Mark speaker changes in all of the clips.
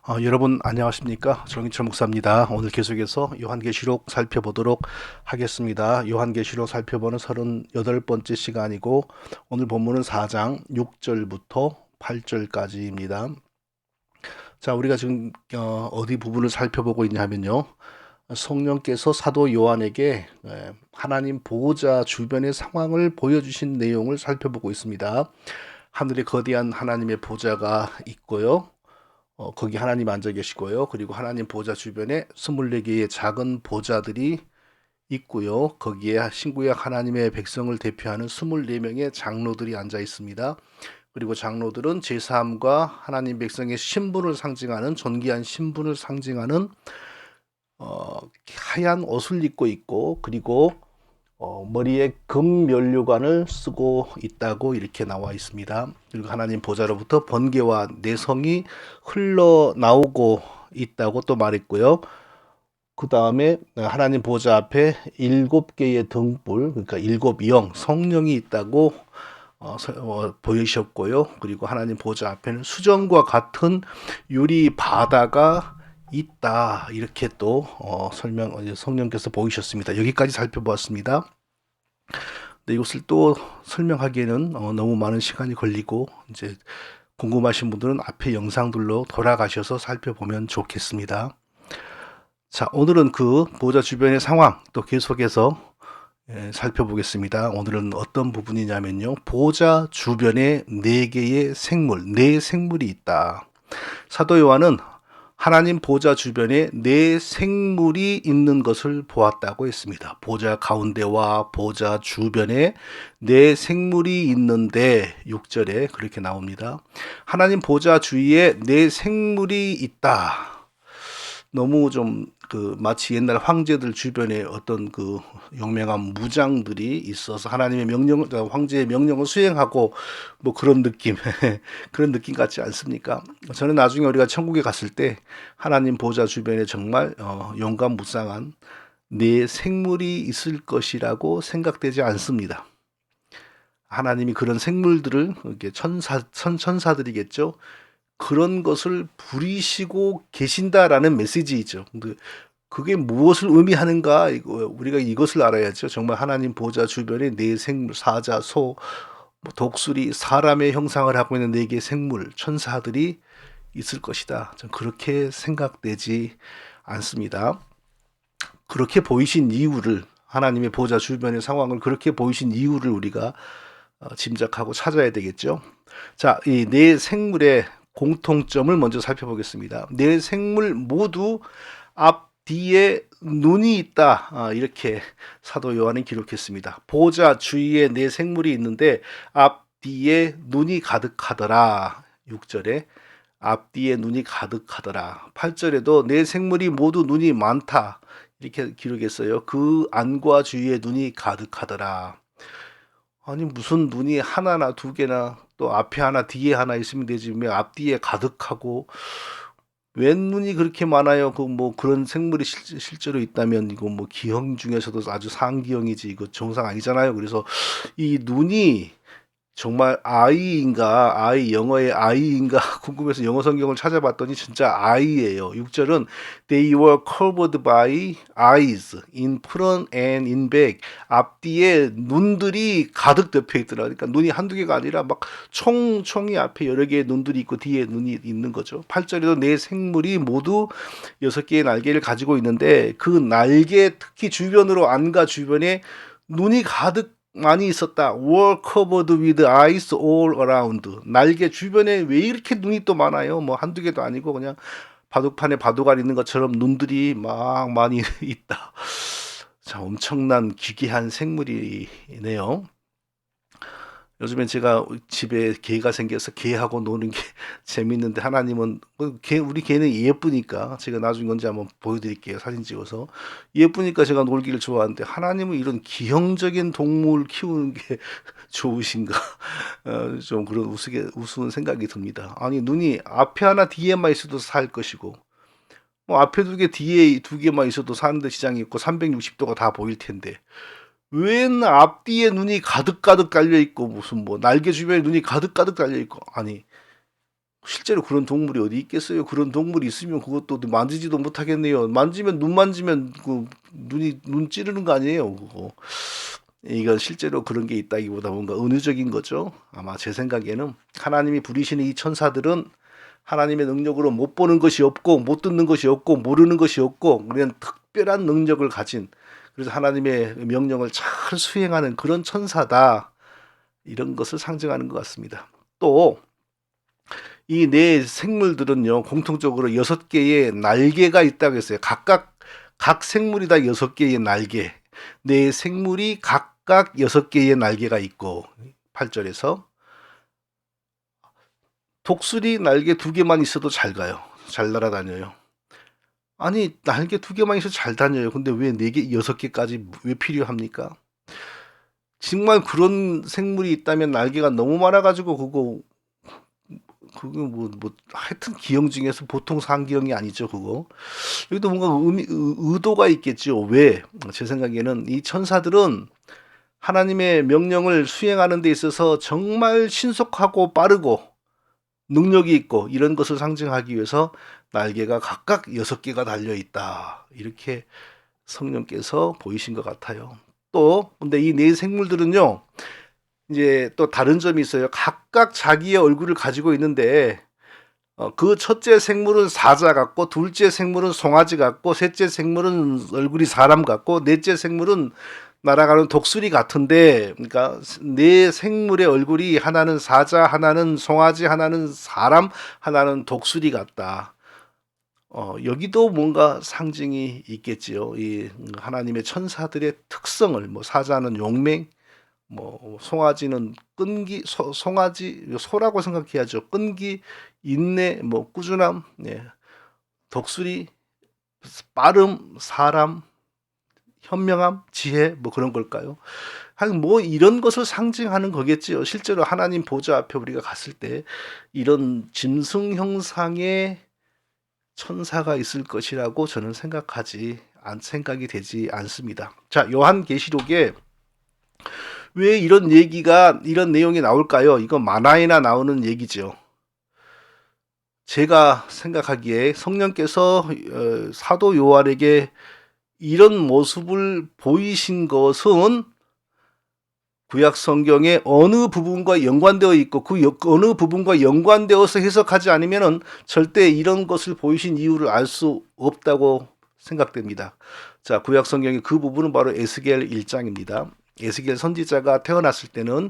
Speaker 1: 여러분 안녕하십니까? 정인철 목사입니다. 오늘 계속해서 요한계시록 살펴보도록 하겠습니다. 요한계시록 살펴보는 38번째 시간이고 오늘 본문은 4장 6절부터 8절까지입니다. 자, 우리가 지금 어디 부분을 살펴보고 있냐면요. 성령께서 사도 요한에게 하나님 보호자 주변의 상황을 보여주신 내용을 살펴보고 있습니다. 하늘에 거대한 하나님의 보좌가 있고요. 거기 하나님 앉아 계시고요. 그리고 하나님 보좌 주변에 24개의 작은 보좌들이 있고요. 거기에 신구약 하나님의 백성을 대표하는 24명의 장로들이 앉아 있습니다. 그리고 장로들은 제사함과 하나님 백성의 신분을 상징하는 존귀한 신분을 상징하는 하얀 옷을 입고 있고 그리고 머리에 금면류관을 쓰고 있다고 이렇게 나와 있습니다. 그리고 하나님 보좌로부터 번개와 내성이 흘러나오고 있다고 또 말했고요. 그 다음에 하나님 보좌 앞에 7개의 등불, 그러니까 7영 성령이 있다고 보이셨고요. 그리고 하나님 보좌 앞에는 수정과 같은 유리 바다가 있다, 이렇게 또 성령께서 보이셨습니다. 여기까지 살펴보았습니다. 근데 이것을 또 설명하기에는 너무 많은 시간이 걸리고 이제 궁금하신 분들은 앞에 영상들로 돌아가셔서 살펴보면 좋겠습니다. 자, 오늘은 그 보호자 주변의 상황 또 계속해서 살펴보겠습니다. 오늘은 어떤 부분이냐면요. 보호자 주변에 네 개의 생물, 네 생물이 있다. 사도 요한은 하나님 보좌 주변에 네 생물이 있는 것을 보았다고 했습니다. 보좌 가운데와 보좌 주변에 네 생물이 있는데 6절에 그렇게 나옵니다. 하나님 보좌 주위에 네 생물이 있다. 너무 좀 마치 옛날 황제들 주변에 어떤 용맹한 무장들이 있어서 하나님의 명령, 황제의 명령을 수행하고 뭐 그런 느낌, 그런 느낌 같지 않습니까? 저는 나중에 우리가 천국에 갔을 때 하나님 보좌 주변에 정말 용감무쌍한 네 생물이 있을 것이라고 생각되지 않습니다. 하나님이 그런 생물들을 이렇게 천사들이겠죠. 그런 것을 부리시고 계신다라는 메시지이죠. 그게 무엇을 의미하는가? 우리가 이것을 알아야죠. 정말 하나님 보좌 주변에 네 생물, 사자, 소, 독수리, 사람의 형상을 하고 있는 네 개의 생물, 천사들이 있을 것이다. 전 그렇게 생각되지 않습니다. 그렇게 보이신 이유를, 하나님의 보좌 주변의 상황을 그렇게 보이신 이유를 우리가 짐작하고 찾아야 되겠죠. 자, 이 네 생물의 공통점을 먼저 살펴보겠습니다. 네 생물 모두 앞뒤에 눈이 있다. 이렇게 사도 요한은 기록했습니다. 보좌 주위에 네 생물이 있는데 앞뒤에 눈이 가득하더라. 6절에 앞뒤에 눈이 가득하더라. 8절에도 네 생물이 모두 눈이 많다. 이렇게 기록했어요. 그 안과 주위에 눈이 가득하더라. 아니 무슨 눈이 하나나 두 개나 또 앞에 하나 뒤에 하나 있으면 되지 왜 앞뒤에 가득하고 웬 눈이 그렇게 많아요? 그 뭐 그런 생물이 실제로 있다면 이거 뭐 기형 중에서도 아주 상기형이지 이거 정상 아니잖아요. 그래서 이 눈이 정말 아이인가, 영어의 아이인가 궁금해서 영어 성경을 찾아봤더니 진짜 아이예요. 6절은 They were covered by eyes in front and in back. 앞뒤에 눈들이 가득 덮여 있더라. 그러니까 눈이 한두 개가 아니라 막 총이 앞에 여러 개의 눈들이 있고 뒤에 눈이 있는 거죠. 8절에도 내 생물이 모두 6개의 날개를 가지고 있는데 그 날개 특히 주변으로 안과 주변에 눈이 가득 많이 있었다. Were covered with eyes all around. 날개 주변에 왜 이렇게 눈이 또 많아요? 뭐 한두 개도 아니고 그냥 바둑판에 바둑알 있는 것처럼 눈들이 막 많이 있다. 자, 엄청난 기괴한 생물이네요. 요즘엔 제가 집에 개가 생겨서 개하고 노는 게 재밌는데 하나님은 우리 개는 예쁘니까 제가 나중에 언제 한번 보여드릴게요. 사진 찍어서 예쁘니까 제가 놀기를 좋아하는데 하나님은 이런 기형적인 동물 키우는 게 좋으신가? 좀 그런 우스운 생각이 듭니다. 아니 눈이 앞에 하나 뒤에만 있어도 살 것이고 뭐 앞에 두 개 뒤에 두 개만 있어도 사는데 시장이 있고 360도가 다 보일 텐데 웬 앞뒤에 눈이 가득가득 달려 있고 무슨 뭐 날개 주변에 눈이 가득가득 달려 있고 아니 실제로 그런 동물이 어디 있겠어요? 그런 동물이 있으면 그것도 만지지도 못하겠네요. 만지면 눈 만지면 그 눈 찌르는 거 아니에요, 그거. 이건 실제로 그런 게 있다기보다 뭔가 은유적인 거죠. 아마 제 생각에는 하나님이 부리시는 이 천사들은 하나님의 능력으로 못 보는 것이 없고 못 듣는 것이 없고 모르는 것이 없고 그런 특별한 능력을 가진, 그래서 하나님의 명령을 잘 수행하는 그런 천사다, 이런 것을 상징하는 것 같습니다. 또 이 네 생물들은요, 공통적으로 6개의 날개가 있다고 했어요. 각 생물이 다 6개의 날개. 네 생물이 각각 6개의 날개가 있고, 8절에서 독수리 날개 2개만 있어도 잘 가요. 잘 날아다녀요. 아니, 날개 2개만 있어도 잘 다녀요. 근데 왜 4개, 6개까지 왜 필요합니까? 정말 그런 생물이 있다면 날개가 너무 많아가지고 그거 하여튼 기형 중에서 보통 상기형이 아니죠, 그거. 여기도 뭔가 의도가 있겠죠. 왜? 제 생각에는 이 천사들은 하나님의 명령을 수행하는 데 있어서 정말 신속하고 빠르고 능력이 있고 이런 것을 상징하기 위해서 날개가 각각 6개가 달려 있다, 이렇게 성령께서 보이신 것 같아요. 또 근데 이 네 생물들은요, 이제 또 다른 점이 있어요. 각각 자기의 얼굴을 가지고 있는데 그 첫째 생물은 사자 같고, 둘째 생물은 송아지 같고, 셋째 생물은 얼굴이 사람 같고, 넷째 생물은 날아가는 독수리 같은데, 그러니까 네 생물의 얼굴이 하나는 사자, 하나는 송아지, 하나는 사람, 하나는 독수리 같다. 여기도 뭔가 상징이 있겠지요. 이 하나님의 천사들의 특성을, 뭐 사자는 용맹, 뭐 송아지는 끈기, 송아지 소라고 생각해야죠. 끈기, 인내, 뭐 꾸준함, 예. 독수리, 빠름, 사람, 현명함, 지혜, 뭐 그런 걸까요? 하여간 뭐 이런 것을 상징하는 거겠지요. 실제로 하나님 보좌 앞에 우리가 갔을 때 이런 짐승 형상의 천사가 있을 것이라고 저는 생각이 되지 않습니다. 자, 요한계시록에 왜 이런 내용이 나올까요? 이거 만화에나 나오는 얘기죠. 제가 생각하기에 성령께서 사도 요한에게 이런 모습을 보이신 것은 구약 성경의 어느 부분과 연관되어 있고 그 어느 부분과 연관되어서 해석하지 않으면 절대 이런 것을 보이신 이유를 알 수 없다고 생각됩니다. 자, 구약 성경의 그 부분은 바로 에스겔 1장입니다. 에스겔 선지자가 태어났을 때는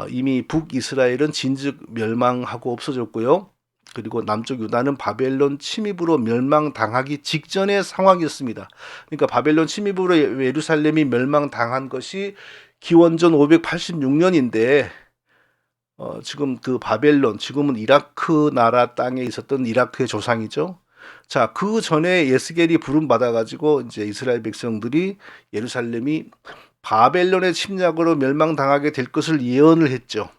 Speaker 1: 이미 북이스라엘은 진즉 멸망하고 없어졌고요. 그리고 남쪽 유다는 바벨론 침입으로 멸망당하기 직전의 상황이었습니다. 그러니까 바벨론 침입으로 예루살렘이 멸망당한 것이 기원전 586년인데 지금 그 바벨론, 지금은 이라크 나라 땅에 있었던 이라크의 조상이죠. 자, 그 전에 에스겔이 부름 받아가지고 이제 이스라엘 백성들이 예루살렘이 바벨론의 침략으로 멸망당하게 될 것을 예언을 했죠.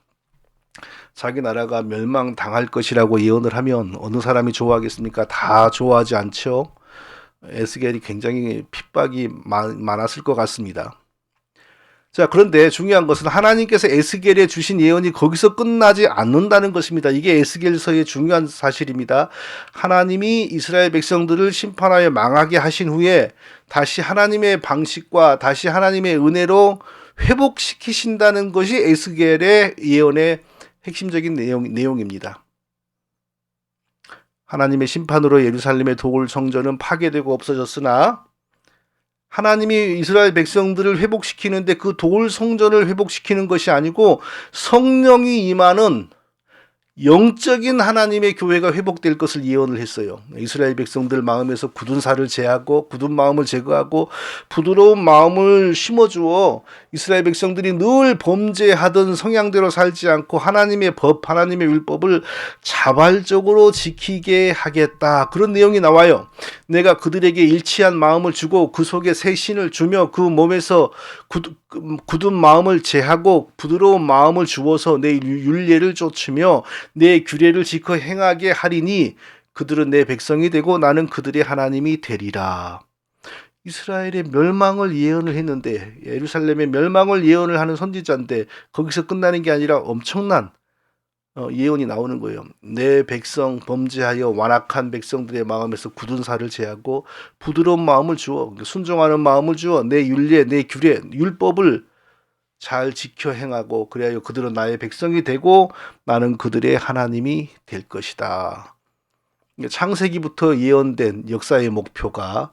Speaker 1: 자기 나라가 멸망당할 것이라고 예언을 하면 어느 사람이 좋아하겠습니까? 다 좋아하지 않죠. 에스겔이 굉장히 핍박이 많았을 것 같습니다. 자, 그런데 중요한 것은 하나님께서 에스겔에 주신 예언이 거기서 끝나지 않는다는 것입니다. 이게 에스겔서의 중요한 사실입니다. 하나님이 이스라엘 백성들을 심판하여 망하게 하신 후에 다시 하나님의 방식과 다시 하나님의 은혜로 회복시키신다는 것이 에스겔의 예언의 핵심적인 내용입니다. 하나님의 심판으로 예루살렘의 도굴 성전은 파괴되고 없어졌으나 하나님이 이스라엘 백성들을 회복시키는데 그 도굴 성전을 회복시키는 것이 아니고 성령이 임하는 영적인 하나님의 교회가 회복될 것을 예언을 했어요. 이스라엘 백성들 마음에서 굳은 살을 제하고 굳은 마음을 제거하고 부드러운 마음을 심어주어 이스라엘 백성들이 늘 범죄하던 성향대로 살지 않고 하나님의 법, 하나님의 율법을 자발적으로 지키게 하겠다, 그런 내용이 나와요. 내가 그들에게 일치한 마음을 주고 그 속에 새 신을 주며 그 몸에서 굳은 마음을 제하고 부드러운 마음을 주어서 내 율례를 좇으며 내 규례를 지켜 행하게 하리니 그들은 내 백성이 되고 나는 그들의 하나님이 되리라. 이스라엘의 멸망을 예언을 했는데, 예루살렘의 멸망을 예언을 하는 선지자인데 거기서 끝나는 게 아니라 엄청난 예언이 나오는 거예요. 내 백성 범죄하여 완악한 백성들의 마음에서 굳은 살을 제하고 부드러운 마음을 주어, 순종하는 마음을 주어 내 윤례, 내 규례, 율법을 잘 지켜 행하고 그래야 그들은 나의 백성이 되고 나는 그들의 하나님이 될 것이다. 창세기부터 예언된 역사의 목표가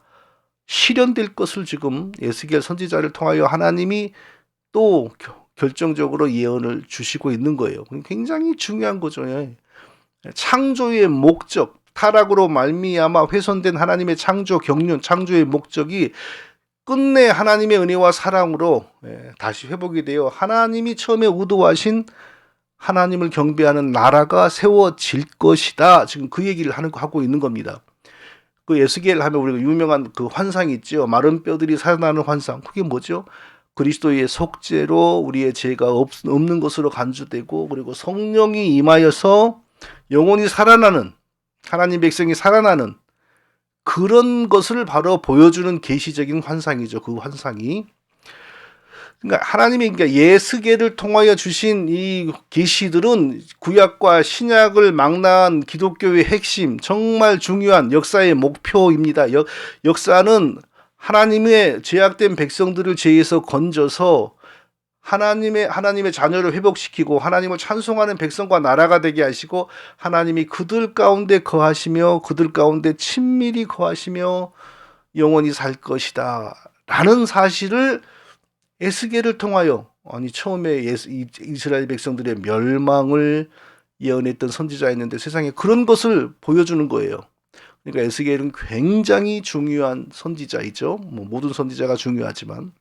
Speaker 1: 실현될 것을 지금 에스겔 선지자를 통하여 하나님이 또 결정적으로 예언을 주시고 있는 거예요. 굉장히 중요한 거죠. 창조의 목적, 타락으로 말미암아 훼손된 하나님의 창조 경륜, 창조의 목적이 끝내 하나님의 은혜와 사랑으로 다시 회복이 되어 하나님이 처음에 의도하신 하나님을 경배하는 나라가 세워질 것이다. 지금 그 얘기를 하고 있는 겁니다. 그 에스겔 하면 우리가 유명한 그 환상이 있죠. 마른 뼈들이 살아나는 환상. 그게 뭐죠? 그리스도의 속죄로 우리의 죄가 없는 것으로 간주되고 그리고 성령이 임하여서 영혼이 살아나는, 하나님 백성이 살아나는 그런 것을 바로 보여주는 계시적인 환상이죠. 그 환상이. 그러니까 하나님이 예스겔을 통하여 주신 이 계시들은 구약과 신약을 망라한 기독교의 핵심, 정말 중요한 역사의 목표입니다. 역사는 하나님의 죄악된 백성들을 죄에서 건져서 하나님의 자녀를 회복시키고 하나님을 찬송하는 백성과 나라가 되게 하시고 하나님이 그들 가운데 거하시며 그들 가운데 친밀히 거하시며 영원히 살 것이다 라는 사실을 에스겔을 통하여, 아니 처음에 이스라엘 백성들의 멸망을 예언했던 선지자였는데 세상에 그런 것을 보여주는 거예요. 그러니까 에스겔은 굉장히 중요한 선지자이죠. 모든 선지자가 중요하지만,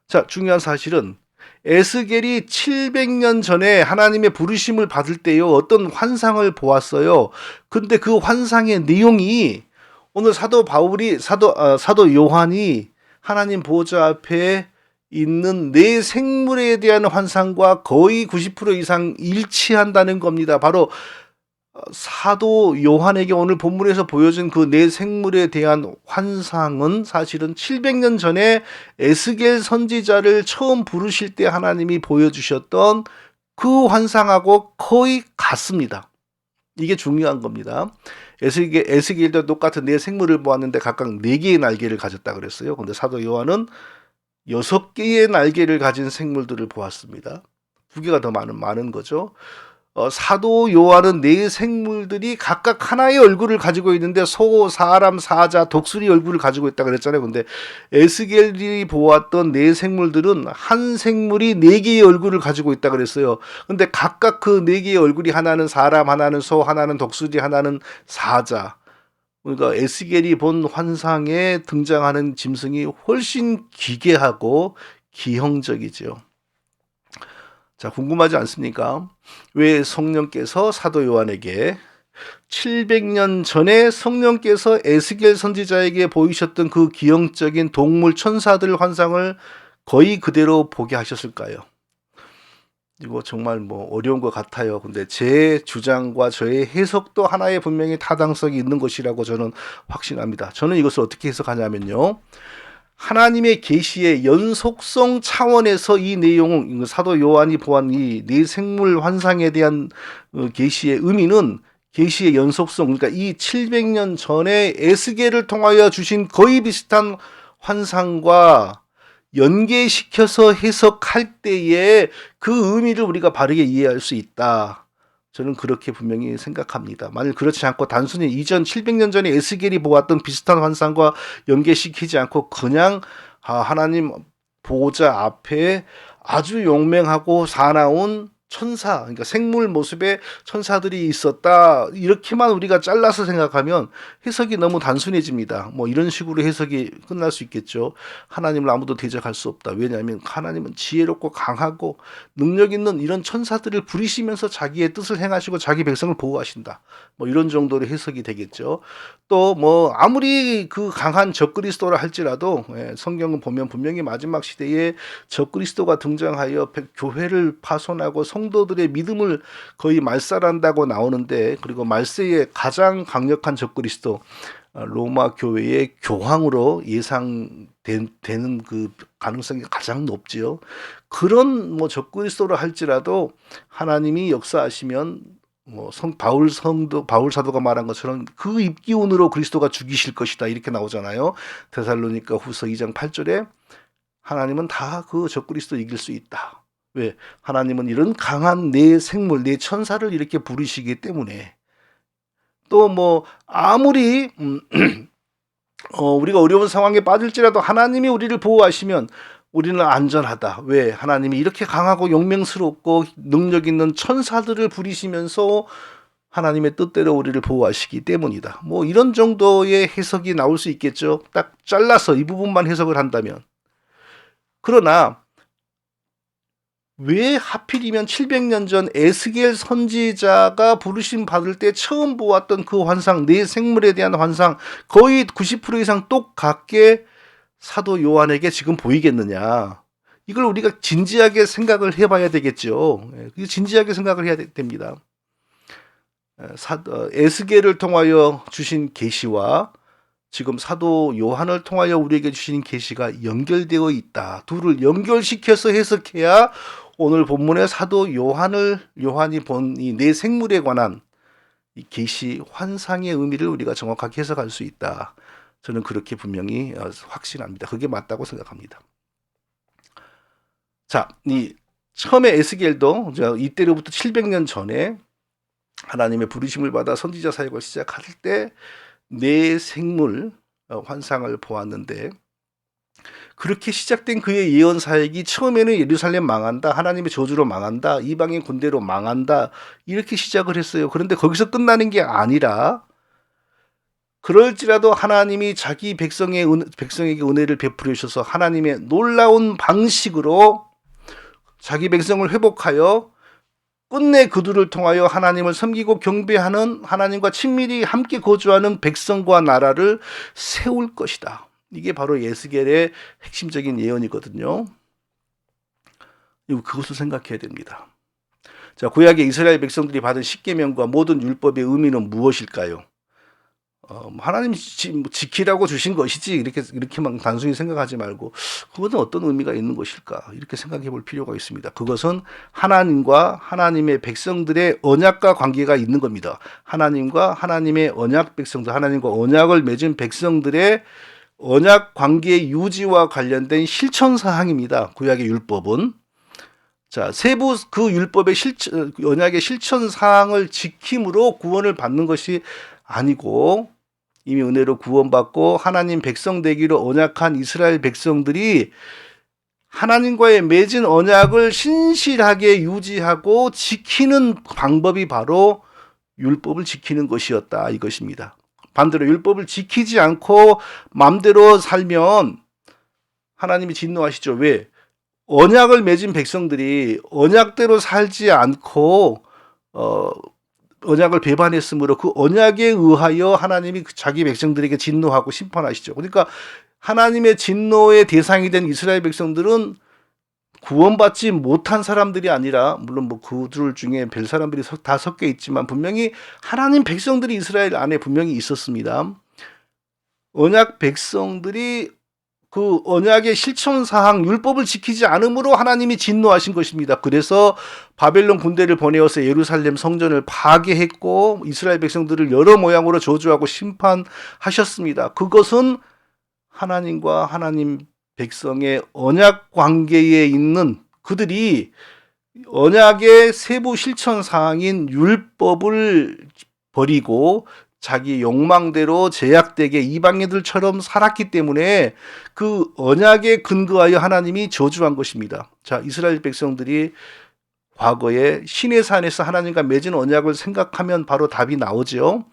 Speaker 1: 자, 중요한 사실은 에스겔이 700년 전에 하나님의 부르심을 받을 때요 어떤 환상을 보았어요. 근데 그 환상의 내용이 오늘 사도 요한이 하나님 보좌 앞에 있는 내 생물에 대한 환상과 거의 90% 이상 일치한다는 겁니다. 바로 사도 요한에게 오늘 본문에서 보여준 그 내 생물에 대한 환상은 사실은 700년 전에 에스겔 선지자를 처음 부르실 때 하나님이 보여주셨던 그 환상하고 거의 같습니다. 이게 중요한 겁니다. 에스겔도 똑같은 내 생물을 보았는데 각각 4개의 날개를 가졌다 그랬어요. 근데 사도 요한은 6개의 날개를 가진 생물들을 보았습니다. 2개가 더 많은 거죠. 사도 요한은 4 생물들이 각각 하나의 얼굴을 가지고 있는데 소, 사람, 사자, 독수리 얼굴을 가지고 있다 그랬잖아요. 근데 에스겔이 보았던 4 생물들은 한 생물이 4개의 얼굴을 가지고 있다 그랬어요. 근데 각각 그 4개의 얼굴이 하나는 사람, 하나는 소, 하나는 독수리, 하나는 사자. 그러니까 에스겔이 본 환상에 등장하는 짐승이 훨씬 기괴하고 기형적이죠. 자, 궁금하지 않습니까? 왜 성령께서 사도 요한에게 700년 전에 성령께서 에스겔 선지자에게 보이셨던 그 기형적인 동물 천사들 환상을 거의 그대로 보게 하셨을까요? 이거 정말 어려운 것 같아요. 근데 제 주장과 저의 해석도 하나의 분명히 타당성이 있는 것이라고 저는 확신합니다. 저는 이것을 어떻게 해석하냐면요. 하나님의 계시의 연속성 차원에서 이 내용은 사도 요한이 보한 이 네 생물 환상에 대한 계시의 의미는 계시의 연속성, 그러니까 이 700년 전에 에스겔을 통하여 주신 거의 비슷한 환상과 연계시켜서 해석할 때에 그 의미를 우리가 바르게 이해할 수 있다. 저는 그렇게 분명히 생각합니다. 만일 그렇지 않고 단순히 이전 700년 전에 에스겔이 보았던 비슷한 환상과 연계시키지 않고 그냥 하나님 보호자 앞에 아주 용맹하고 사나운 천사, 그러니까 생물 모습의 천사들이 있었다, 이렇게만 우리가 잘라서 생각하면 해석이 너무 단순해집니다. 이런 식으로 해석이 끝날 수 있겠죠. 하나님을 아무도 대적할 수 없다. 왜냐하면 하나님은 지혜롭고 강하고 능력 있는 이런 천사들을 부리시면서 자기의 뜻을 행하시고 자기 백성을 보호하신다. 이런 정도로 해석이 되겠죠. 또 아무리 그 강한 적그리스도라 할지라도 성경은 보면 분명히 마지막 시대에 적그리스도가 등장하여 교회를 파손하고 성도들의 믿음을 거의 말살한다고 나오는데, 그리고 말세의 가장 강력한 적그리스도 로마 교회의 교황으로 예상되는 그 가능성이 가장 높지요. 그런 뭐 적그리스도로 할지라도 하나님이 역사하시면 뭐 바울 사도가 말한 것처럼 그 입기운으로 그리스도가 죽이실 것이다 이렇게 나오잖아요. 데살로니가 후서 2장 8절에 하나님은 다 그 적그리스도 이길 수 있다. 왜? 하나님은 이런 강한 내 생물, 내 천사를 이렇게 부르시기 때문에. 또 뭐 아무리 우리가 어려운 상황에 빠질지라도 하나님이 우리를 보호하시면 우리는 안전하다. 왜? 하나님이 이렇게 강하고 용맹스럽고 능력 있는 천사들을 부리시면서 하나님의 뜻대로 우리를 보호하시기 때문이다. 뭐 이런 정도의 해석이 나올 수 있겠죠. 딱 잘라서 이 부분만 해석을 한다면. 그러나 왜 하필이면 700년 전 에스겔 선지자가 부르심 받을 때 처음 보았던 그 환상, 내 생물에 대한 환상 거의 90% 이상 똑같게 사도 요한에게 지금 보이겠느냐. 이걸 우리가 진지하게 생각을 해봐야 되겠죠. 진지하게 생각을 해야 됩니다. 에스겔을 통하여 주신 계시와 지금 사도 요한을 통하여 우리에게 주신 계시가 연결되어 있다. 둘을 연결시켜서 해석해야 오늘 본문의 사도 요한이 본 이 내 생물에 관한 이 계시 환상의 의미를 우리가 정확하게 해석할 수 있다. 저는 그렇게 분명히 확신합니다. 그게 맞다고 생각합니다. 자, 이 처음에 에스겔도 이때로부터 700년 전에 하나님의 부르심을 받아 선지자 사역을 시작할 때 내 생물 환상을 보았는데 그렇게 시작된 그의 예언 사역이 처음에는 예루살렘 망한다, 하나님의 저주로 망한다, 이방인 군대로 망한다 이렇게 시작을 했어요. 그런데 거기서 끝나는 게 아니라 그럴지라도 하나님이 자기 백성에게 은혜를 베풀어 주셔서 하나님의 놀라운 방식으로 자기 백성을 회복하여 끝내 그들을 통하여 하나님을 섬기고 경배하는 하나님과 친밀히 함께 거주하는 백성과 나라를 세울 것이다. 이게 바로 에스겔의 핵심적인 예언이거든요. 그것을 생각해야 됩니다. 자, 구약의 이스라엘 백성들이 받은 십계명과 모든 율법의 의미는 무엇일까요? 하나님이 지키라고 주신 것이지 이렇게만 단순히 생각하지 말고 그것은 어떤 의미가 있는 것일까 이렇게 생각해 볼 필요가 있습니다. 그것은 하나님과 하나님의 백성들의 언약과 관계가 있는 겁니다. 하나님과 하나님의 언약 백성들, 하나님과 언약을 맺은 백성들의 언약 관계 유지와 관련된 실천 사항입니다. 구약의 율법은. 자, 세부 그 율법의 언약의 실천 사항을 지킴으로 구원을 받는 것이 아니고 이미 은혜로 구원받고 하나님 백성 되기로 언약한 이스라엘 백성들이 하나님과의 맺은 언약을 신실하게 유지하고 지키는 방법이 바로 율법을 지키는 것이었다 이것입니다. 반대로 율법을 지키지 않고 마음대로 살면 하나님이 진노하시죠. 왜? 언약을 맺은 백성들이 언약대로 살지 않고 언약을 배반했으므로 그 언약에 의하여 하나님이 자기 백성들에게 진노하고 심판하시죠. 그러니까 하나님의 진노의 대상이 된 이스라엘 백성들은 구원받지 못한 사람들이 아니라 물론 뭐 그들 중에 별 사람들이 다 섞여 있지만 분명히 하나님 백성들이 이스라엘 안에 분명히 있었습니다. 언약 백성들이 그 언약의 실천사항 율법을 지키지 않으므로 하나님이 진노하신 것입니다. 그래서 바벨론 군대를 보내어서 예루살렘 성전을 파괴했고 이스라엘 백성들을 여러 모양으로 저주하고 심판하셨습니다. 그것은 하나님과 하나님 백성의 언약 관계에 있는 그들이 언약의 세부 실천사항인 율법을 버리고 자기 욕망대로 제약되게 이방인들처럼 살았기 때문에 그 언약에 근거하여 하나님이 저주한 것입니다. 자, 이스라엘 백성들이 과거에 시내산에서 하나님과 맺은 언약을 생각하면 바로 답이 나오죠.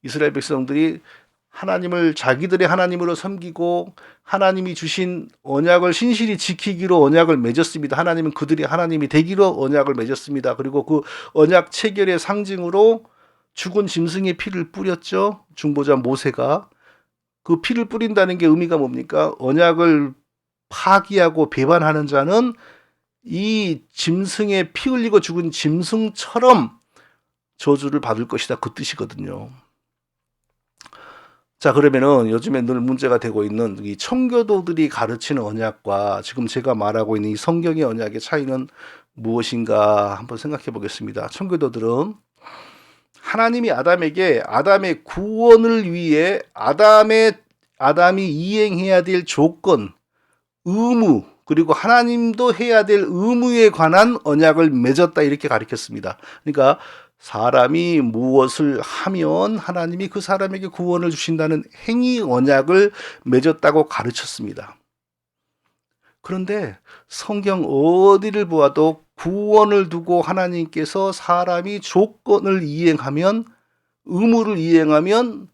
Speaker 1: 이스라엘 백성들이 하나님을 자기들의 하나님으로 섬기고 하나님이 주신 언약을 신실히 지키기로 언약을 맺었습니다. 하나님은 그들이 하나님이 되기로 언약을 맺었습니다. 그리고 그 언약 체결의 상징으로 죽은 짐승의 피를 뿌렸죠. 중보자 모세가. 그 피를 뿌린다는 게 의미가 뭡니까? 언약을 파기하고 배반하는 자는 이 짐승의 피 흘리고 죽은 짐승처럼 저주를 받을 것이다. 그 뜻이거든요. 자, 그러면은 요즘에 늘 문제가 되고 있는 이 청교도들이 가르치는 언약과 지금 제가 말하고 있는 이 성경의 언약의 차이는 무엇인가 한번 생각해 보겠습니다. 청교도들은 하나님이 아담에게 아담의 구원을 위해 아담이 이행해야 될 조건, 의무, 그리고 하나님도 해야 될 의무에 관한 언약을 맺었다 이렇게 가르쳤습니다. 그러니까 사람이 무엇을 하면 하나님이 그 사람에게 구원을 주신다는 행위 언약을 맺었다고 가르쳤습니다. 그런데 성경 어디를 보아도 구원을 두고 하나님께서 사람이 조건을 이행하면, 의무를 이행하면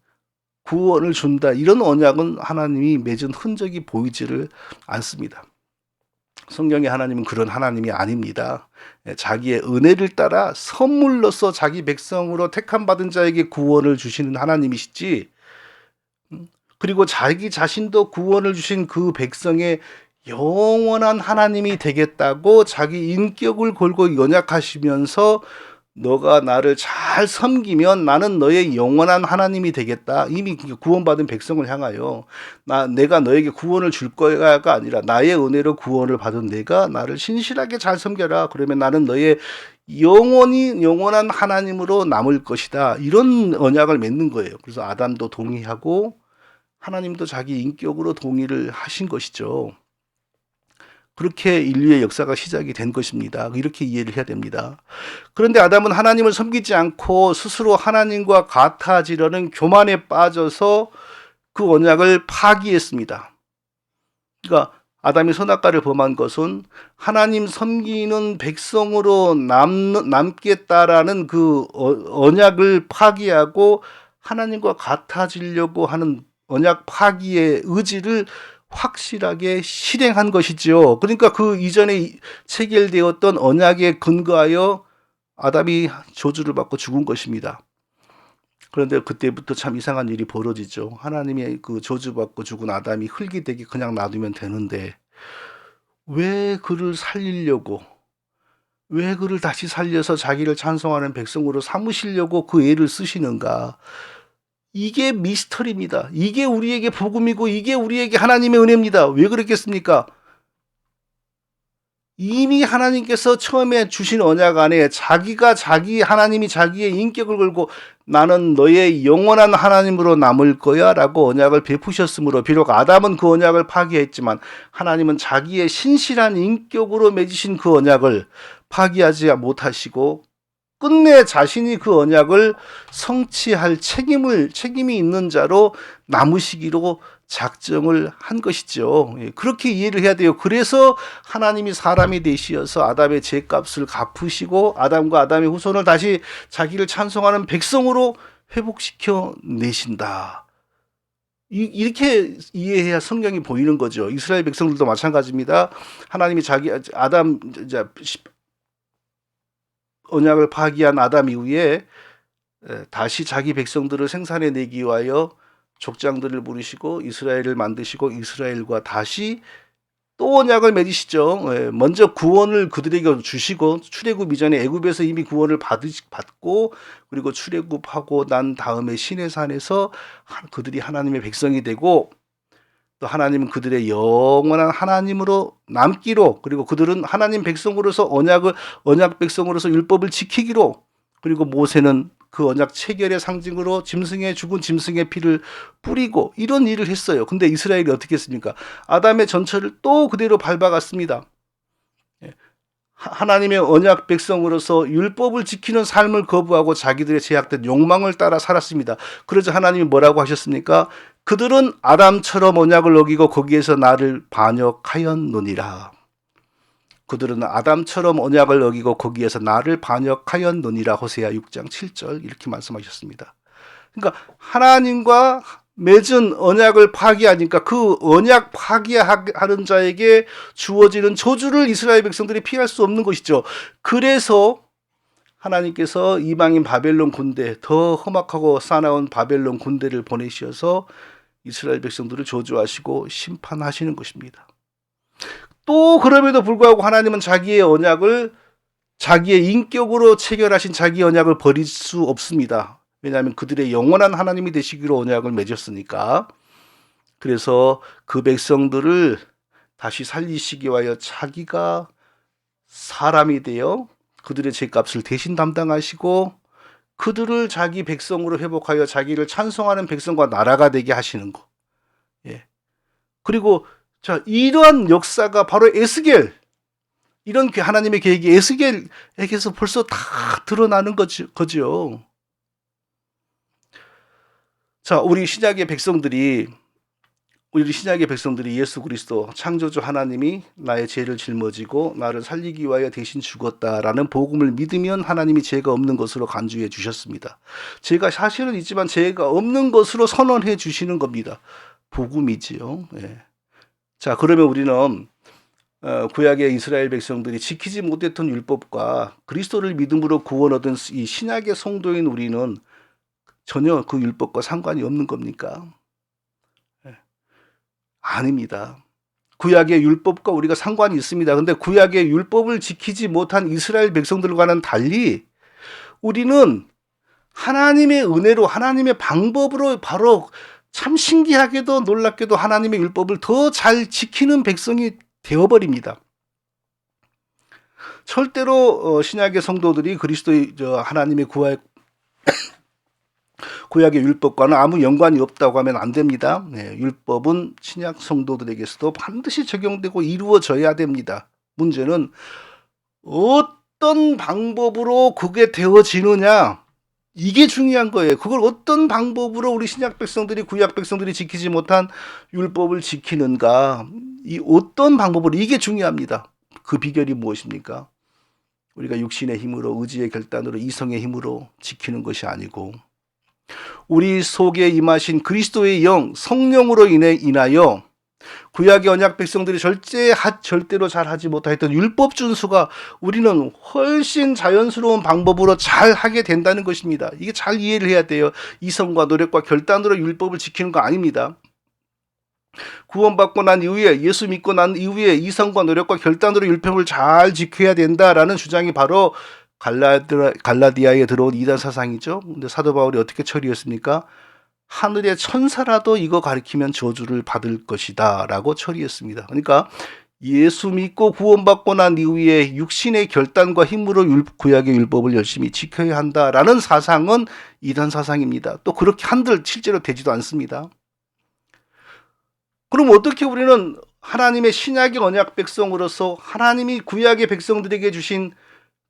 Speaker 1: 구원을 준다, 이런 언약은 하나님이 맺은 흔적이 보이지를 않습니다. 성경의 하나님은 그런 하나님이 아닙니다. 자기의 은혜를 따라 선물로서 자기 백성으로 택함 받은 자에게 구원을 주시는 하나님이시지, 그리고 자기 자신도 구원을 주신 그 백성의 영원한 하나님이 되겠다고 자기 인격을 걸고 연약하시면서 너가 나를 잘 섬기면 나는 너의 영원한 하나님이 되겠다. 이미 구원받은 백성을 향하여 내가 너에게 구원을 줄 거야가 아니라 나의 은혜로 구원을 받은 내가 나를 신실하게 잘 섬겨라. 그러면 나는 너의 영원한 하나님으로 남을 것이다. 이런 언약을 맺는 거예요. 그래서 아담도 동의하고 하나님도 자기 인격으로 동의를 하신 것이죠. 그렇게 인류의 역사가 시작이 된 것입니다. 이렇게 이해를 해야 됩니다. 그런데 아담은 하나님을 섬기지 않고 스스로 하나님과 같아지려는 교만에 빠져서 그 언약을 파기했습니다. 그러니까 아담이 선악과를 범한 것은 하나님 섬기는 백성으로 남겠다라는 그 언약을 파기하고 하나님과 같아지려고 하는 언약 파기의 의지를 확실하게 실행한 것이죠. 그러니까 그 이전에 체결되었던 언약에 근거하여 아담이 저주를 받고 죽은 것입니다. 그런데 그때부터 참 이상한 일이 벌어지죠. 하나님의 그 저주받고 죽은 아담이 흙이 되게 그냥 놔두면 되는데 왜 그를 살리려고, 왜 그를 다시 살려서 자기를 찬송하는 백성으로 삼으시려고 그 애를 쓰시는가. 이게 미스터리입니다. 이게 우리에게 복음이고 이게 우리에게 하나님의 은혜입니다. 왜 그랬겠습니까? 이미 하나님께서 처음에 주신 언약 안에 하나님이 자기의 인격을 걸고 나는 너의 영원한 하나님으로 남을 거야 라고 언약을 베푸셨으므로, 비록 아담은 그 언약을 파기했지만 하나님은 자기의 신실한 인격으로 맺으신 그 언약을 파기하지 못하시고 끝내 자신이 그 언약을 성취할 책임이 있는 자로 남으시기로 작정을 한 것이죠. 그렇게 이해를 해야 돼요. 그래서 하나님이 사람이 되시어서 아담의 죄값을 갚으시고 아담과 아담의 후손을 다시 자기를 찬송하는 백성으로 회복시켜 내신다. 이렇게 이해해야 성경이 보이는 거죠. 이스라엘 백성들도 마찬가지입니다. 하나님이 아담 언약을 파기한 아담 이후에 다시 자기 백성들을 생산해 내기 위하여 족장들을 부르시고 이스라엘을 만드시고 이스라엘과 다시 또 언약을 맺으시죠. 먼저 구원을 그들에게 주시고 출애굽 이전에 애굽에서 이미 구원을 받고 그리고 출애굽하고 난 다음에 시내산에서 그들이 하나님의 백성이 되고 또 하나님은 그들의 영원한 하나님으로 남기로, 그리고 그들은 하나님 백성으로서 언약 백성으로서 율법을 지키기로, 그리고 모세는 그 언약 체결의 상징으로 죽은 짐승의 피를 뿌리고 이런 일을 했어요. 근데 이스라엘이 어떻게 했습니까? 아담의 전철을 또 그대로 밟아갔습니다. 하나님의 언약 백성으로서 율법을 지키는 삶을 거부하고 자기들의 제약된 욕망을 따라 살았습니다. 그러자 하나님이 뭐라고 하셨습니까? 그들은 아담처럼 언약을 어기고 거기에서 나를 반역하였느니라. 그들은 아담처럼 언약을 어기고 거기에서 나를 반역하였느니라. 호세아 6장 7절 이렇게 말씀하셨습니다. 그러니까 하나님과 맺은 언약을 파기하니까 그 언약 파기하는 자에게 주어지는 저주를 이스라엘 백성들이 피할 수 없는 것이죠. 그래서 하나님께서 이방인 바벨론 군대, 더 험악하고 싸나운 바벨론 군대를 보내셔서 이스라엘 백성들을 저주하시고 심판하시는 것입니다. 또 그럼에도 불구하고 하나님은 자기의 언약을 자기의 인격으로 체결하신 자기 언약을 버릴 수 없습니다. 왜냐하면 그들의 영원한 하나님이 되시기로 언약을 맺었으니까. 그래서 그 백성들을 다시 살리시기 위하여 자기가 사람이 되어 그들의 죄값을 대신 담당하시고 그들을 자기 백성으로 회복하여 자기를 찬송하는 백성과 나라가 되게 하시는 거. 예. 그리고 자, 이러한 역사가 바로 에스겔, 이런 하나님의 계획이 에스겔에게서 벌써 다 드러나는 거죠. 자, 우리 신약의 백성들이 예수 그리스도 창조주 하나님이 나의 죄를 짊어지고 나를 살리기 위하여 대신 죽었다라는 복음을 믿으면 하나님이 죄가 없는 것으로 간주해 주셨습니다. 죄가 사실은 있지만 죄가 없는 것으로 선언해 주시는 겁니다. 복음이지요. 예. 자, 그러면 우리는 구약의 이스라엘 백성들이 지키지 못했던 율법과 그리스도를 믿음으로 구원 얻은 이 신약의 성도인 우리는 전혀 그 율법과 상관이 없는 겁니까? 아닙니다. 구약의 율법과 우리가 상관이 있습니다. 근데 구약의 율법을 지키지 못한 이스라엘 백성들과는 달리 우리는 하나님의 은혜로, 하나님의 방법으로 바로 참 신기하게도 놀랍게도 하나님의 율법을 더 잘 지키는 백성이 되어버립니다. 절대로 신약의 성도들이 그리스도의 하나님의 구약의 율법과는 아무 연관이 없다고 하면 안 됩니다. 네, 율법은 신약 성도들에게서도 반드시 적용되고 이루어져야 됩니다. 문제는 어떤 방법으로 그게 되어지느냐, 이게 중요한 거예요. 그걸 어떤 방법으로 우리 신약 백성들이, 구약 백성들이 지키지 못한 율법을 지키는가, 이 어떤 방법으로, 이게 중요합니다. 그 비결이 무엇입니까? 우리가 육신의 힘으로, 의지의 결단으로, 이성의 힘으로 지키는 것이 아니고 우리 속에 임하신 그리스도의 영, 성령으로 인하여 구약의 언약 백성들이 절대로 잘하지 못했던 율법 준수가 우리는 훨씬 자연스러운 방법으로 잘 하게 된다는 것입니다. 이게 잘 이해를 해야 돼요. 이성과 노력과 결단으로 율법을 지키는 거 아닙니다. 구원받고 난 이후에, 예수 믿고 난 이후에 이성과 노력과 결단으로 율법을 잘 지켜야 된다라는 주장이 바로 갈라디아에 들어온 이단 사상이죠. 근데 사도 바울이 어떻게 처리했습니까? 하늘의 천사라도 이거 가리키면 저주를 받을 것이다 라고 처리했습니다. 그러니까 예수 믿고 구원받고 난 이후에 육신의 결단과 힘으로 구약의 율법을 열심히 지켜야 한다라는 사상은 이단 사상입니다. 또 그렇게 한들 실제로 되지도 않습니다. 그럼 어떻게 우리는 하나님의 신약의 언약 백성으로서 하나님이 구약의 백성들에게 주신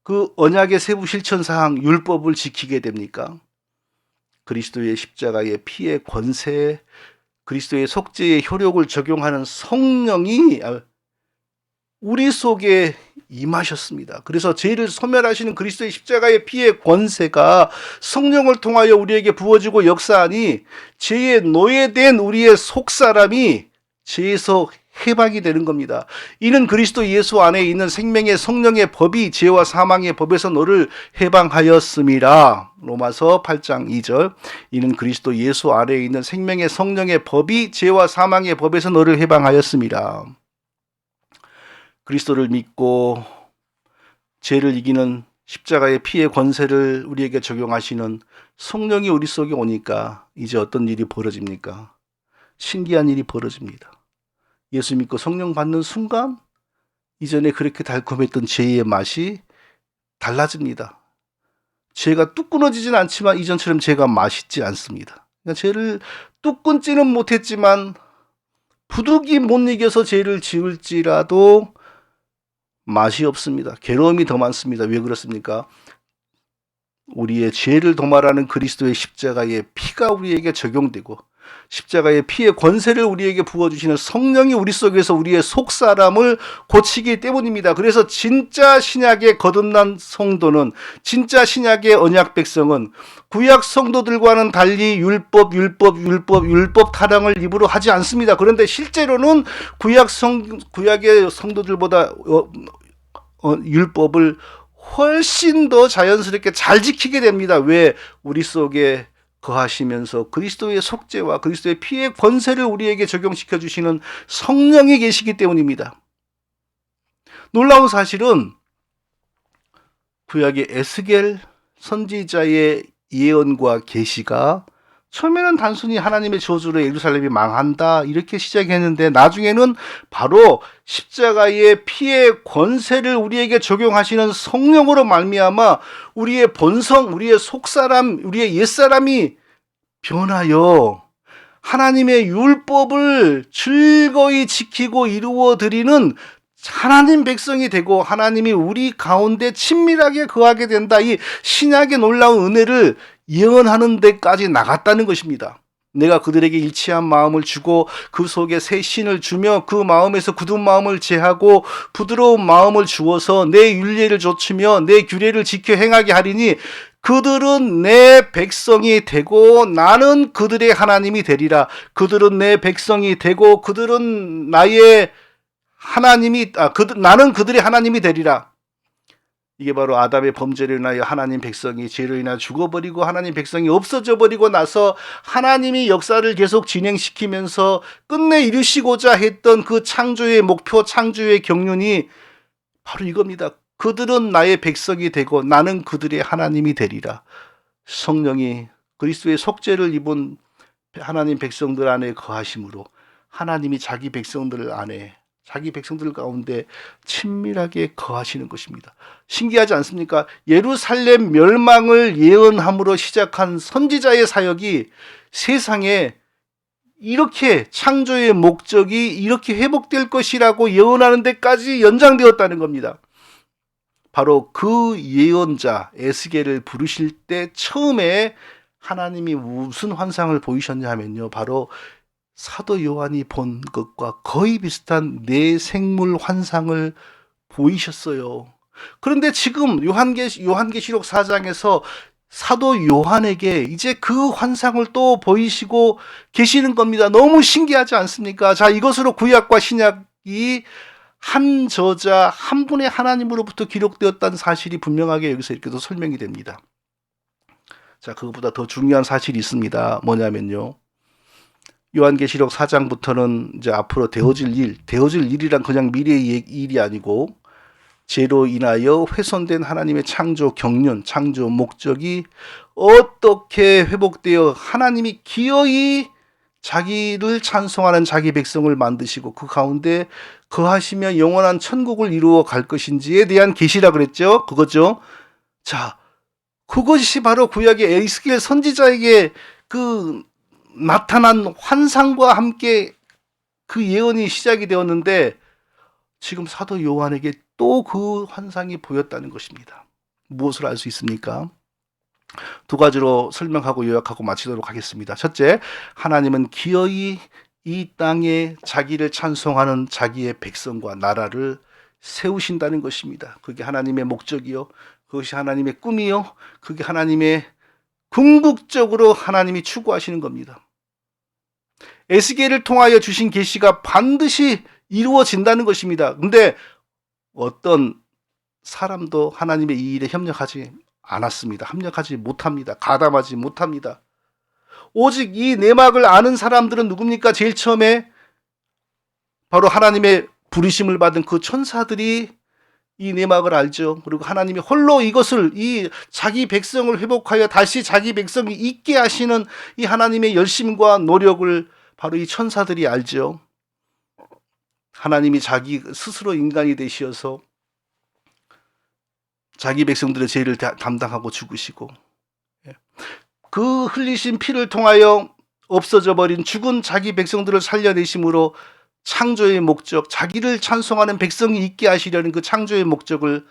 Speaker 1: 그 언약의 세부 실천사항 율법을 지키게 됩니까? 그리스도의 십자가의 피의 권세, 그리스도의 속죄의 효력을 적용하는 성령이 우리 속에 임하셨습니다. 그래서 죄를 소멸하시는 그리스도의 십자가의 피의 권세가 성령을 통하여 우리에게 부어지고 역사하니 죄에 노예된 우리의 속사람이 죄에서 해방이 되는 겁니다. 이는 그리스도 예수 안에 있는 생명의 성령의 법이 죄와 사망의 법에서 너를 해방하였음이라. 로마서 8장 2절. 이는 그리스도 예수 안에 있는 생명의 성령의 법이 죄와 사망의 법에서 너를 해방하였음이라. 그리스도를 믿고 죄를 이기는 십자가의 피의 권세를 우리에게 적용하시는 성령이 우리 속에 오니까 이제 어떤 일이 벌어집니까? 신기한 일이 벌어집니다. 예수 믿고 성령 받는 순간 이전에 그렇게 달콤했던 죄의 맛이 달라집니다. 죄가 뚝 끊어지진 않지만 이전처럼 죄가 맛있지 않습니다. 그러니까 죄를 뚝 끊지는 못했지만 부득이 못 이겨서 죄를 지을지라도 맛이 없습니다. 괴로움이 더 많습니다. 왜 그렇습니까? 우리의 죄를 도말하는 그리스도의 십자가의 피가 우리에게 적용되고 십자가의 피의 권세를 우리에게 부어주시는 성령이 우리 속에서 우리의 속사람을 고치기 때문입니다. 그래서 진짜 신약의 거듭난 성도는, 진짜 신약의 언약 백성은 구약 성도들과는 달리 율법 타령을 입으로 하지 않습니다. 그런데 실제로는 구약의 성도들보다 율법을 훨씬 더 자연스럽게 잘 지키게 됩니다. 왜? 우리 속에 거하시면서 그리스도의 속죄와 그리스도의 피의 권세를 우리에게 적용시켜 주시는 성령이 계시기 때문입니다. 놀라운 사실은 구약의 에스겔 선지자의 예언과 계시가 처음에는 단순히 하나님의 저주로 예루살렘이 망한다 이렇게 시작했는데 나중에는 바로 십자가의 피의 권세를 우리에게 적용하시는 성령으로 말미암아 우리의 본성, 우리의 속사람, 우리의 옛사람이 변하여 하나님의 율법을 즐거이 지키고 이루어 드리는 하나님 백성이 되고 하나님이 우리 가운데 친밀하게 거하게 된다. 이 신약의 놀라운 은혜를 예언하는 데까지 나갔다는 것입니다. 내가 그들에게 일치한 마음을 주고 그 속에 새 신을 주며 그 마음에서 굳은 마음을 제하고 부드러운 마음을 주어서 내 율례를 좇으며 내 규례를 지켜 행하게 하리니 그들은 내 백성이 되고 나는 그들의 하나님이 되리라. 그들은 내 백성이 되고 그들은 나의 하나님이 나는 그들의 하나님이 되리라. 이게 바로 아담의 범죄를 인하여 하나님 백성이 죄로 인하여 죽어버리고 하나님 백성이 없어져 버리고 나서 하나님이 역사를 계속 진행시키면서 끝내 이루시고자 했던 그 창조의 목표, 창조의 경륜이 바로 이겁니다. 그들은 나의 백성이 되고 나는 그들의 하나님이 되리라. 성령이 그리스도의 속죄를 입은 하나님 백성들 안에 거하심으로 하나님이 자기 백성들 안에 자기 백성들 가운데 친밀하게 거하시는 것입니다. 신기하지 않습니까? 예루살렘 멸망을 예언함으로 시작한 선지자의 사역이 세상에 이렇게 창조의 목적이 이렇게 회복될 것이라고 예언하는 데까지 연장되었다는 겁니다. 바로 그 예언자 에스겔을 부르실 때 처음에 하나님이 무슨 환상을 보이셨냐 하면요. 바로 사도 요한이 본 것과 거의 비슷한 내생물 환상을 보이셨어요. 그런데 지금 요한계시록 4장에서 사도 요한에게 이제 그 환상을 또 보이시고 계시는 겁니다. 너무 신기하지 않습니까? 자, 이것으로 구약과 신약이 한 저자 한 분의 하나님으로부터 기록되었다는 사실이 분명하게 여기서 이렇게도 설명이 됩니다. 자, 그것보다 더 중요한 사실이 있습니다. 뭐냐면요. 요한계시록 4장부터는 이제 앞으로 되어질 일이란 그냥 미래의 일이 아니고 죄로 인하여 훼손된 하나님의 창조 경륜, 창조 목적이 어떻게 회복되어 하나님이 기어이 자기를 찬송하는 자기 백성을 만드시고 그 가운데 거하시며 영원한 천국을 이루어 갈 것인지에 대한 계시라 그랬죠. 그거죠. 자, 그것이 바로 구약의 에스겔 선지자에게 그 나타난 환상과 함께 그 예언이 시작이 되었는데 지금 사도 요한에게 또 그 환상이 보였다는 것입니다. 무엇을 알 수 있습니까? 두 가지로 설명하고 요약하고 마치도록 하겠습니다. 첫째, 하나님은 기어이 이 땅에 자기를 찬송하는 자기의 백성과 나라를 세우신다는 것입니다. 그게 하나님의 목적이요. 그것이 하나님의 꿈이요. 그게 하나님의 궁극적으로 하나님이 추구하시는 겁니다. 에스겔을 통하여 주신 계시가 반드시 이루어진다는 것입니다. 근데 어떤 사람도 하나님의 이 일에 협력하지 않았습니다. 협력하지 못합니다. 가담하지 못합니다. 오직 이 내막을 아는 사람들은 누굽니까? 제일 처음에 바로 하나님의 부르심을 받은 그 천사들이 이 내막을 알죠. 그리고 하나님이 홀로 이것을 이 자기 백성을 회복하여 다시 자기 백성이 있게 하시는 이 하나님의 열심과 노력을 바로 이 천사들이 알죠. 하나님이 자기 스스로 인간이 되시어서 자기 백성들의 죄를 담당하고 죽으시고 그 흘리신 피를 통하여 없어져 버린 죽은 자기 백성들을 살려내심으로 창조의 목적, 자기를 찬송하는 백성이 있게 하시려는 그 창조의 목적을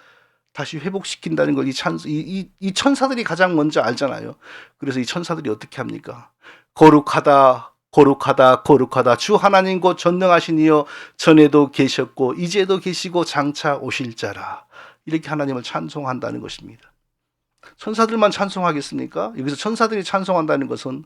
Speaker 1: 다시 회복시킨다는 걸 이 천사들이 가장 먼저 알잖아요. 그래서 이 천사들이 어떻게 합니까? 거룩하다, 거룩하다, 거룩하다. 주 하나님 곧 전능하신 이여 전에도 계셨고 이제도 계시고 장차 오실 자라. 이렇게 하나님을 찬송한다는 것입니다. 천사들만 찬송하겠습니까? 여기서 천사들이 찬송한다는 것은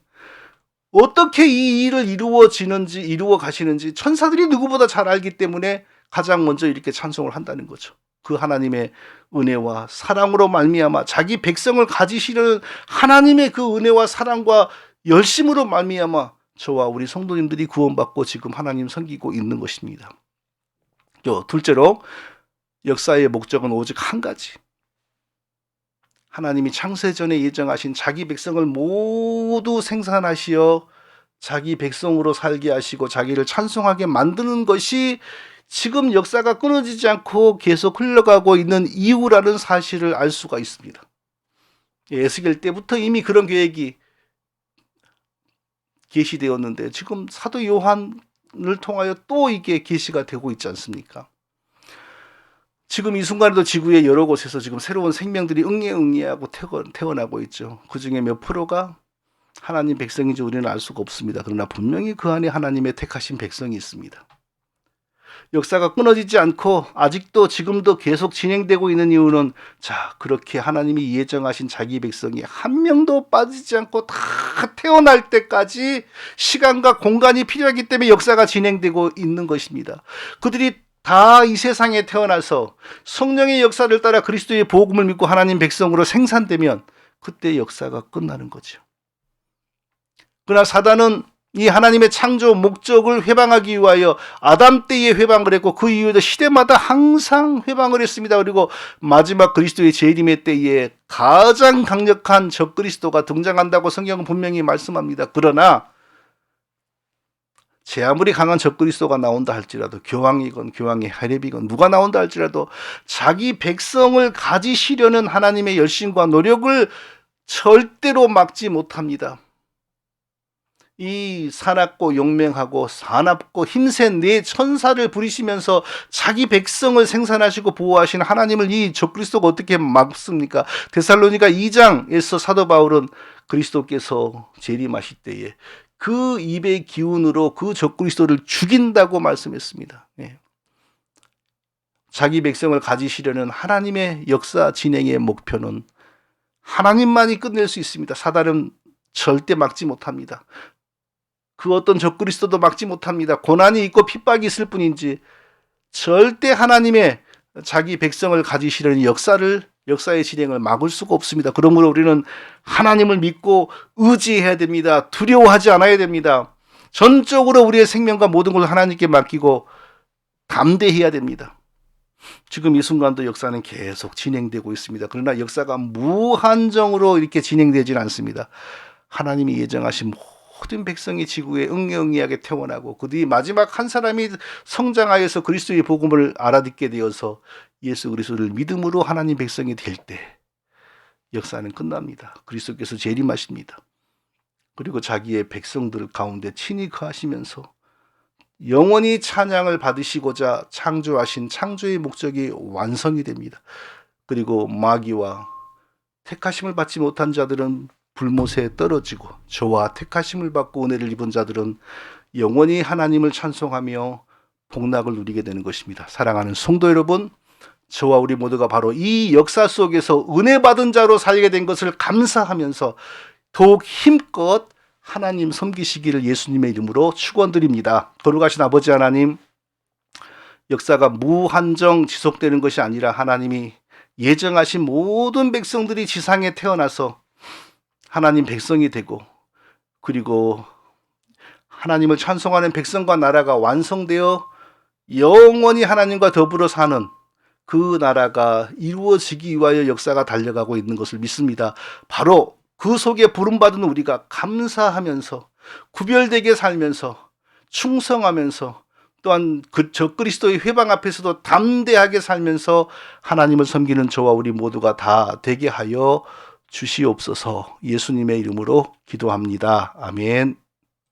Speaker 1: 어떻게 이 일을 이루어 가시는지 천사들이 누구보다 잘 알기 때문에 가장 먼저 이렇게 찬송을 한다는 거죠. 그 하나님의 은혜와 사랑으로 말미암아 자기 백성을 가지시려는 하나님의 그 은혜와 사랑과 열심으로 말미암아 저와 우리 성도님들이 구원받고 지금 하나님 섬기고 있는 것입니다. 또 둘째로 역사의 목적은 오직 한 가지. 하나님이 창세전에 예정하신 자기 백성을 모두 생산하시어 자기 백성으로 살게 하시고 자기를 찬송하게 만드는 것이 지금 역사가 끊어지지 않고 계속 흘러가고 있는 이유라는 사실을 알 수가 있습니다. 에스겔 때부터 이미 그런 계획이 계시되었는데 지금 사도 요한을 통하여 또 이게 계시가 되고 있지 않습니까? 지금 이 순간에도 지구의 여러 곳에서 지금 새로운 생명들이 응애응애하고 태어나고 있죠. 그 중에 몇 프로가 하나님 백성인지 우리는 알 수가 없습니다. 그러나 분명히 그 안에 하나님의 택하신 백성이 있습니다. 역사가 끊어지지 않고 아직도 지금도 계속 진행되고 있는 이유는 그렇게 하나님이 예정하신 자기 백성이 한 명도 빠지지 않고 다 태어날 때까지 시간과 공간이 필요하기 때문에 역사가 진행되고 있는 것입니다. 그들이 다 이 세상에 태어나서 성령의 역사를 따라 그리스도의 복음을 믿고 하나님 백성으로 생산되면 그때 역사가 끝나는 거죠. 그러나 사단은 이 하나님의 창조 목적을 회방하기 위하여 아담 때에 회방을 했고 그 이후에도 시대마다 항상 회방을 했습니다. 그리고 마지막 그리스도의 재림의 때에 가장 강력한 적그리스도가 등장한다고 성경은 분명히 말씀합니다. 그러나 제 아무리 강한 적그리스도가 나온다 할지라도 교황이건 교황의 하렙이건 누가 나온다 할지라도 자기 백성을 가지시려는 하나님의 열심과 노력을 절대로 막지 못합니다. 이 사납고 용맹하고 사납고 힘센 네 천사를 부리시면서 자기 백성을 생산하시고 보호하신 하나님을 이 적그리스도가 어떻게 막습니까? 데살로니가 2장에서 사도 바울은 그리스도께서 재림하실 때에 그 입의 기운으로 그 적그리스도를 죽인다고 말씀했습니다. 자기 백성을 가지시려는 하나님의 역사 진행의 목표는 하나님만이 끝낼 수 있습니다. 사단은 절대 막지 못합니다. 그 어떤 적그리스도도 막지 못합니다. 고난이 있고 핍박이 있을 뿐인지 절대 하나님의 자기 백성을 가지시려는 역사의 진행을 막을 수가 없습니다. 그러므로 우리는 하나님을 믿고 의지해야 됩니다. 두려워하지 않아야 됩니다. 전적으로 우리의 생명과 모든 것을 하나님께 맡기고 담대해야 됩니다. 지금 이 순간도 역사는 계속 진행되고 있습니다. 그러나 역사가 무한정으로 이렇게 진행되지는 않습니다. 하나님이 예정하신 모든 백성이 지구에 응애응애하게 태어나고 그들이 마지막 한 사람이 성장하여서 그리스도의 복음을 알아듣게 되어서 예수 그리스도를 믿음으로 하나님 백성이 될 때 역사는 끝납니다. 그리스도께서 재림하십니다. 그리고 자기의 백성들 가운데 친히 거하시면서 영원히 찬양을 받으시고자 창조하신 창조의 목적이 완성이 됩니다. 그리고 마귀와 택하심을 받지 못한 자들은 불못에 떨어지고 저와 택하심을 받고 은혜를 입은 자들은 영원히 하나님을 찬송하며 복락을 누리게 되는 것입니다. 사랑하는 성도 여러분, 저와 우리 모두가 바로 이 역사 속에서 은혜 받은 자로 살게 된 것을 감사하면서 더욱 힘껏 하나님 섬기시기를 예수님의 이름으로 축원드립니다. 거룩하신 아버지 하나님, 역사가 무한정 지속되는 것이 아니라 하나님이 예정하신 모든 백성들이 지상에 태어나서 하나님 백성이 되고 그리고 하나님을 찬송하는 백성과 나라가 완성되어 영원히 하나님과 더불어 사는 그 나라가 이루어지기 위하여 역사가 달려가고 있는 것을 믿습니다. 바로 그 속에 부름받은 우리가 감사하면서 구별되게 살면서 충성하면서 또한 그 적그리스도의 회방 앞에서도 담대하게 살면서 하나님을 섬기는 저와 우리 모두가 다 되게 하여 주시옵소서. 예수님의 이름으로 기도합니다. 아멘.